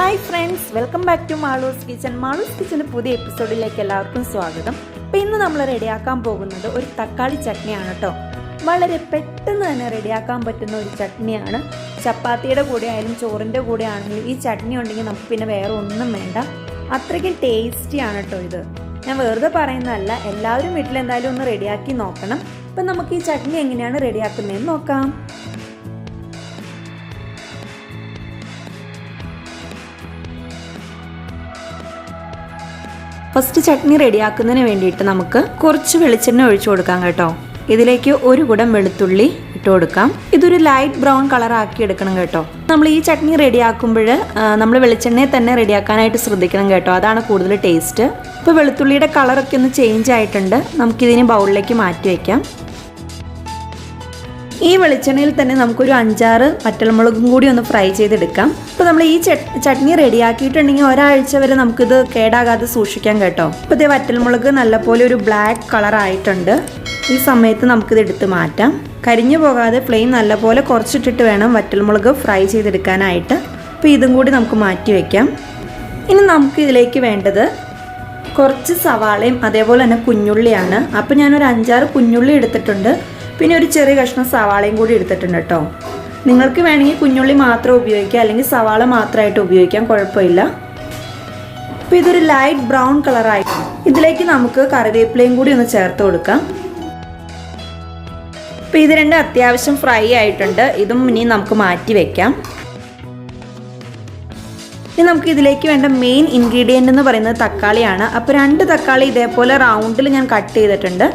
Hi friends, welcome back to Malu's kitchen. Malu's കിച്ചൻ്റെ പുതിയ എപ്പിസോഡിലേക്ക് എല്ലാവർക്കും സ്വാഗതം. അപ്പോൾ ഇന്ന് നമ്മൾ റെഡിയാക്കാൻ പോകുന്നത് ഒരു തക്കാളി ചട്നിയാണ് കേട്ടോ. വളരെ പെട്ടെന്ന് തന്നെ റെഡിയാക്കാൻ പറ്റുന്ന ഒരു ചട്നിയാണ്. ചപ്പാത്തിയുടെ കൂടെ ആയാലും ചോറിൻ്റെ കൂടെ ആണെങ്കിലും ഈ ചട്നി ഉണ്ടെങ്കിൽ നമുക്ക് പിന്നെ വേറെ ഒന്നും വേണ്ട. അത്രയ്ക്കും ടേസ്റ്റിയാണ് കേട്ടോ ഇത്. ഞാൻ വെറുതെ പറയുന്നതല്ല, എല്ലാവരും വീട്ടിൽ എന്തായാലും ഒന്ന് റെഡിയാക്കി നോക്കണം. അപ്പം നമുക്ക് ഈ ചട്നി എങ്ങനെയാണ് റെഡിയാക്കുന്നതെന്ന് നോക്കാം. ഫസ്റ്റ് ചട്നി റെഡിയാക്കുന്നതിന് വേണ്ടിയിട്ട് നമുക്ക് കുറച്ച് വെളിച്ചെണ്ണ ഒഴിച്ചു കൊടുക്കാം കേട്ടോ. ഇതിലേക്ക് ഒരു കുടം വെളുത്തുള്ളി ഇട്ട് കൊടുക്കാം. ഇതൊരു ലൈറ്റ് ബ്രൗൺ കളർ ആക്കി എടുക്കണം കേട്ടോ. നമ്മൾ ഈ ചട്നി റെഡിയാക്കുമ്പോൾ നമ്മൾ വെളിച്ചെണ്ണയെ തന്നെ റെഡിയാക്കാനായിട്ട് ശ്രദ്ധിക്കണം കേട്ടോ, അതാണ് കൂടുതൽ ടേസ്റ്റ്. ഇപ്പോൾ വെളുത്തുള്ളിയുടെ കളറൊക്കെ ഒന്ന് ചേഞ്ച് ആയിട്ടുണ്ട്. നമുക്കിതിനെ ബൗളിലേക്ക് മാറ്റി വയ്ക്കാം. ഈ വെളിച്ചെണ്ണയിൽ തന്നെ നമുക്കൊരു 5-6 വറ്റൽമുളകും കൂടി ഒന്ന് ഫ്രൈ ചെയ്തെടുക്കാം. ഇപ്പോൾ നമ്മൾ ഈ ചട്നി റെഡിയാക്കിയിട്ടുണ്ടെങ്കിൽ ഒരാഴ്ച വരെ നമുക്കിത് കേടാകാതെ സൂക്ഷിക്കാം കേട്ടോ. ഇപ്പോൾ ഇതേ വറ്റൽമുളക് നല്ലപോലെ ഒരു ബ്ലാക്ക് കളർ ആയിട്ടുണ്ട്. ഈ സമയത്ത് നമുക്കിത് എടുത്ത് മാറ്റാം. കരിഞ്ഞു പോകാതെ ഫ്ലെയിം നല്ലപോലെ കുറച്ചിട്ടിട്ട് വേണം വറ്റൽമുളക് ഫ്രൈ ചെയ്തെടുക്കാനായിട്ട്. അപ്പോൾ ഇതും കൂടി നമുക്ക് മാറ്റി വയ്ക്കാം. ഇനി നമുക്ക് ഇതിലേക്ക് വേണ്ടത് കുറച്ച് സവാളയും അതേപോലെ തന്നെ കുഞ്ഞുള്ളിയാണ്. അപ്പോൾ ഞാനൊരു 5-6 കുഞ്ഞുള്ളി എടുത്തിട്ടുണ്ട്. പിന്നെ ഒരു ചെറിയ കഷ്ണം സവാളയും കൂടി എടുത്തിട്ടുണ്ട് കേട്ടോ. നിങ്ങൾക്ക് വേണമെങ്കിൽ കുഞ്ഞുള്ളി മാത്രം ഉപയോഗിക്കാം, അല്ലെങ്കിൽ സവാള മാത്രമായിട്ട് ഉപയോഗിക്കാം, കുഴപ്പമില്ല. അപ്പോൾ ഇതൊരു ലൈറ്റ് ബ്രൗൺ കളറായി. ഇതിലേക്ക് നമുക്ക് കറിവേപ്പിലയും കൂടി ഒന്ന് ചേർത്ത് കൊടുക്കാം. അപ്പോൾ ഇത് രണ്ടും അത്യാവശ്യം ഫ്രൈ ആയിട്ടുണ്ട്. ഇതും ഇനി നമുക്ക് മാറ്റി വയ്ക്കാം. ഇനി നമുക്ക് ഇതിലേക്ക് വേണ്ട മെയിൻ ഇൻഗ്രീഡിയൻ്റ് എന്ന് പറയുന്നത് തക്കാളിയാണ്. അപ്പോൾ 2 തക്കാളി ഇതേപോലെ റൗണ്ടിൽ ഞാൻ കട്ട് ചെയ്തിട്ടുണ്ട്.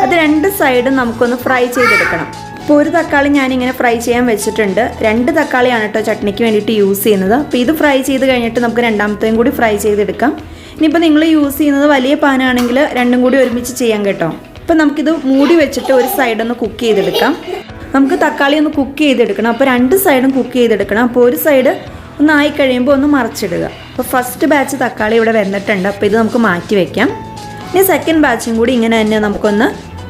അത് 2 സൈഡും നമുക്കൊന്ന് ഫ്രൈ ചെയ്തെടുക്കണം. ഇപ്പോൾ ഒരു തക്കാളി ഞാനിങ്ങനെ ഫ്രൈ ചെയ്യാൻ വെച്ചിട്ടുണ്ട്. 2 തക്കാളിയാണ് കേട്ടോ ചട്നിക്ക് വേണ്ടിയിട്ട് യൂസ് ചെയ്യുന്നത്. അപ്പോൾ ഇത് ഫ്രൈ ചെയ്ത് കഴിഞ്ഞിട്ട് നമുക്ക് രണ്ടാമത്തെയും കൂടി ഫ്രൈ ചെയ്തെടുക്കാം. ഇനിയിപ്പോൾ നിങ്ങൾ യൂസ് ചെയ്യുന്നത് വലിയ പാനാണെങ്കിൽ രണ്ടും കൂടി ഒരുമിച്ച് ചെയ്യാം കേട്ടോ. അപ്പോൾ നമുക്കിത് മൂടി വെച്ചിട്ട് ഒരു സൈഡൊന്ന് കുക്ക് ചെയ്തെടുക്കാം. നമുക്ക് തക്കാളി ഒന്ന് കുക്ക് ചെയ്തെടുക്കണം. അപ്പോൾ 2 സൈഡും കുക്ക് ചെയ്തെടുക്കണം. അപ്പോൾ ഒരു സൈഡ് ഒന്ന് ആയി കഴിയുമ്പോൾ ഒന്ന് മറിച്ചിടുക. അപ്പോൾ ഫസ്റ്റ് ബാച്ച് തക്കാളി ഇവിടെ വെന്തിട്ടുണ്ട്. അപ്പോൾ ഇത് നമുക്ക് മാറ്റി വയ്ക്കാം. ഇനി സെക്കൻഡ് ബാച്ചും കൂടി ഇങ്ങനെ തന്നെ നമുക്കൊന്ന്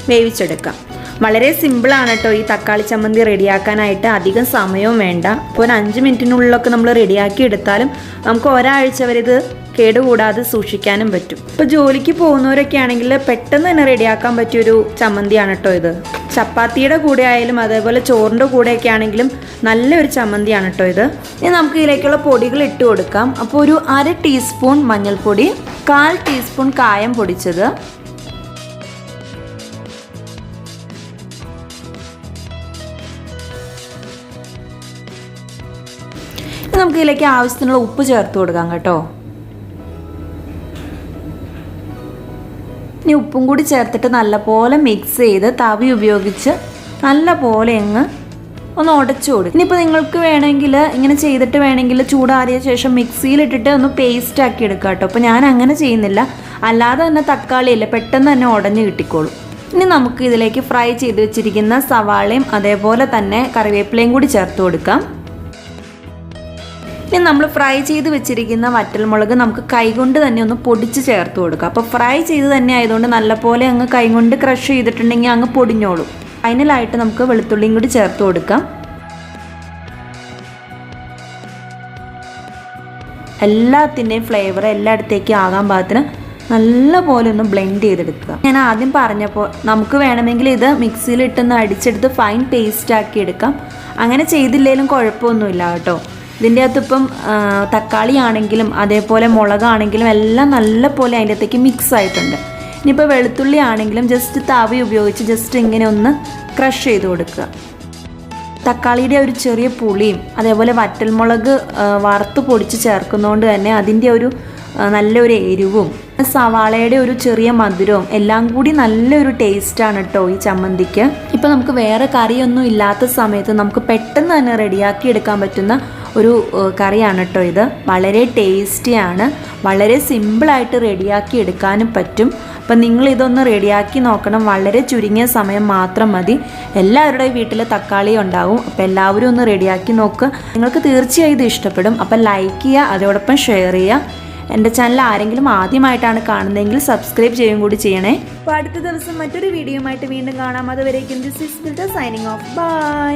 വേവിച്ചെടുക്കാം. വളരെ സിമ്പിളാണ് കേട്ടോ ഈ തക്കാളി ചമ്മന്തി റെഡിയാക്കാനായിട്ട്. അധികം സമയവും വേണ്ട. ഇപ്പോൾ ഒരു 5 മിനിറ്റിനുള്ളിലൊക്കെ നമ്മൾ റെഡിയാക്കി എടുത്താലും നമുക്ക് ഒരാഴ്ച വരെ ഇത് കേടുകൂടാതെ സൂക്ഷിക്കാനും പറ്റും. ഇപ്പോൾ ജോലിക്ക് പോകുന്നവരൊക്കെ ആണെങ്കിൽ പെട്ടെന്ന് തന്നെ റെഡിയാക്കാൻ പറ്റിയൊരു ചമ്മന്തിയാണ് കേട്ടോ ഇത്. ചപ്പാത്തിയുടെ കൂടെ ആയാലും അതേപോലെ ചോറിൻ്റെ കൂടെയൊക്കെ ആണെങ്കിലും നല്ലൊരു ചമ്മന്തിയാണ് കേട്ടോ ഇത്. ഇനി നമുക്ക് ഇതിലേക്കുള്ള പൊടികൾ ഇട്ട് കൊടുക്കാം. അപ്പോൾ ഒരു 1/2 ടീസ്പൂൺ മഞ്ഞൾപ്പൊടി, 1/4 ടീസ്പൂൺ കായം പൊടിച്ചത്, നമുക്ക് ഇതിലേക്ക് ആവശ്യത്തിനുള്ള ഉപ്പ് ചേർത്ത് കൊടുക്കാം കേട്ടോ. ഇനി ഉപ്പും കൂടി ചേർത്തിട്ട് നല്ലപോലെ മിക്സ് ചെയ്ത് തവി ഉപയോഗിച്ച് നല്ലപോലെ ഒന്ന് ഉടച്ചു കൊടുക്കും. ഇനിയിപ്പോൾ നിങ്ങൾക്ക് വേണമെങ്കിൽ ഇങ്ങനെ ചെയ്തിട്ട് വേണമെങ്കിൽ ചൂടാറിയ ശേഷം മിക്സിയിലിട്ടിട്ട് ഒന്ന് പേസ്റ്റ് ആക്കി എടുക്കുക കേട്ടോ. അപ്പോൾ ഞാൻ അങ്ങനെ ചെയ്യുന്നില്ല. അല്ലാതെ തന്നെ തക്കാളിയല്ലേ പെട്ടെന്ന് തന്നെ ഉടഞ്ഞ് കിട്ടിക്കോളും. ഇനി നമുക്ക് ഇതിലേക്ക് ഫ്രൈ ചെയ്ത് വെച്ചിരിക്കുന്ന സവാളയും അതേപോലെ തന്നെ കറിവേപ്പിലയും കൂടി ചേർത്ത് കൊടുക്കാം. ഇനി നമ്മൾ ഫ്രൈ ചെയ്ത് വെച്ചിരിക്കുന്ന വറ്റൽമുളക് നമുക്ക് കൈകൊണ്ട് തന്നെ ഒന്ന് പൊടിച്ച് ചേർത്ത് കൊടുക്കാം. അപ്പോൾ ഫ്രൈ ചെയ്ത് തന്നെ ആയതുകൊണ്ട് നല്ലപോലെ അങ്ങ് കൈകൊണ്ട് ക്രഷ് ചെയ്തിട്ടുണ്ടെങ്കിൽ അങ്ങ് പൊടിഞ്ഞോളും. ഫൈനലായിട്ട് നമുക്ക് വെളുത്തുള്ളിയും കൂടി ചേർത്ത് കൊടുക്കാം. എല്ലാത്തിൻ്റെയും ഫ്ലേവർ എല്ലായിടത്തേക്കും ആകാൻ പാകത്തിന് നല്ലപോലെ ഒന്ന് ബ്ലെൻഡ് ചെയ്തെടുക്കുക. ഞാൻ ആദ്യം പറഞ്ഞപ്പോൾ നമുക്ക് വേണമെങ്കിൽ ഇത് മിക്സിയിലിട്ടൊന്ന് അടിച്ചെടുത്ത് ഫൈൻ പേസ്റ്റ് ആക്കി എടുക്കാം. അങ്ങനെ ചെയ്തില്ലെങ്കിലും കുഴപ്പമൊന്നുമില്ല കേട്ടോ. ഇതിൻ്റെ അകത്തിപ്പം തക്കാളി ആണെങ്കിലും അതേപോലെ മുളകാണെങ്കിലും എല്ലാം നല്ലപോലെ അതിൻ്റെ അകത്തേക്ക് മിക്സ് ആയിട്ടുണ്ട്. ഇനിയിപ്പോൾ വെളുത്തുള്ളി ആണെങ്കിലും ജസ്റ്റ് തവി ഉപയോഗിച്ച് ജസ്റ്റ് ഇങ്ങനെ ഒന്ന് ക്രഷ് ചെയ്ത് കൊടുക്കുക. തക്കാളിയുടെ ഒരു ചെറിയ പുളിയും അതേപോലെ വറ്റൽമുളക് വറുത്ത് പൊടിച്ച് ചേർക്കുന്നതുകൊണ്ട് തന്നെ അതിൻ്റെ ഒരു നല്ലൊരു എരിവും സവാളയുടെ ഒരു ചെറിയ മധുരവും എല്ലാം കൂടി നല്ലൊരു ടേസ്റ്റാണ് കേട്ടോ ഈ ചമ്മന്തിക്ക്. ഇപ്പോൾ നമുക്ക് വേറെ കറിയൊന്നും ഇല്ലാത്ത സമയത്ത് നമുക്ക് പെട്ടെന്ന് തന്നെ റെഡിയാക്കി എടുക്കാൻ പറ്റുന്ന ഒരു കറിയാണ് കേട്ടോ ഇത്. വളരെ ടേസ്റ്റിയാണ്, വളരെ സിമ്പിളായിട്ട് റെഡിയാക്കി എടുക്കാനും പറ്റും. അപ്പം നിങ്ങളിതൊന്ന് റെഡിയാക്കി നോക്കണം. വളരെ ചുരുങ്ങിയ സമയം മാത്രം മതി. എല്ലാവരുടെയും വീട്ടിൽ തക്കാളി ഉണ്ടാവും. അപ്പോൾ എല്ലാവരും ഒന്ന് റെഡിയാക്കി നോക്കുക. നിങ്ങൾക്ക് തീർച്ചയായും ഇത് ഇഷ്ടപ്പെടും. അപ്പം ലൈക്ക് ചെയ്യുക, അതോടൊപ്പം ഷെയർ ചെയ്യുക. എൻ്റെ ചാനൽ ആരെങ്കിലും ആദ്യമായിട്ടാണ് കാണുന്നതെങ്കിൽ സബ്സ്ക്രൈബ് ചെയ്യുകയും കൂടി ചെയ്യണേ. അപ്പോൾ അടുത്ത ദിവസം മറ്റൊരു വീഡിയോയുമായിട്ട് വീണ്ടും കാണാം. അതുവരേക്കും this is filter signing off. By.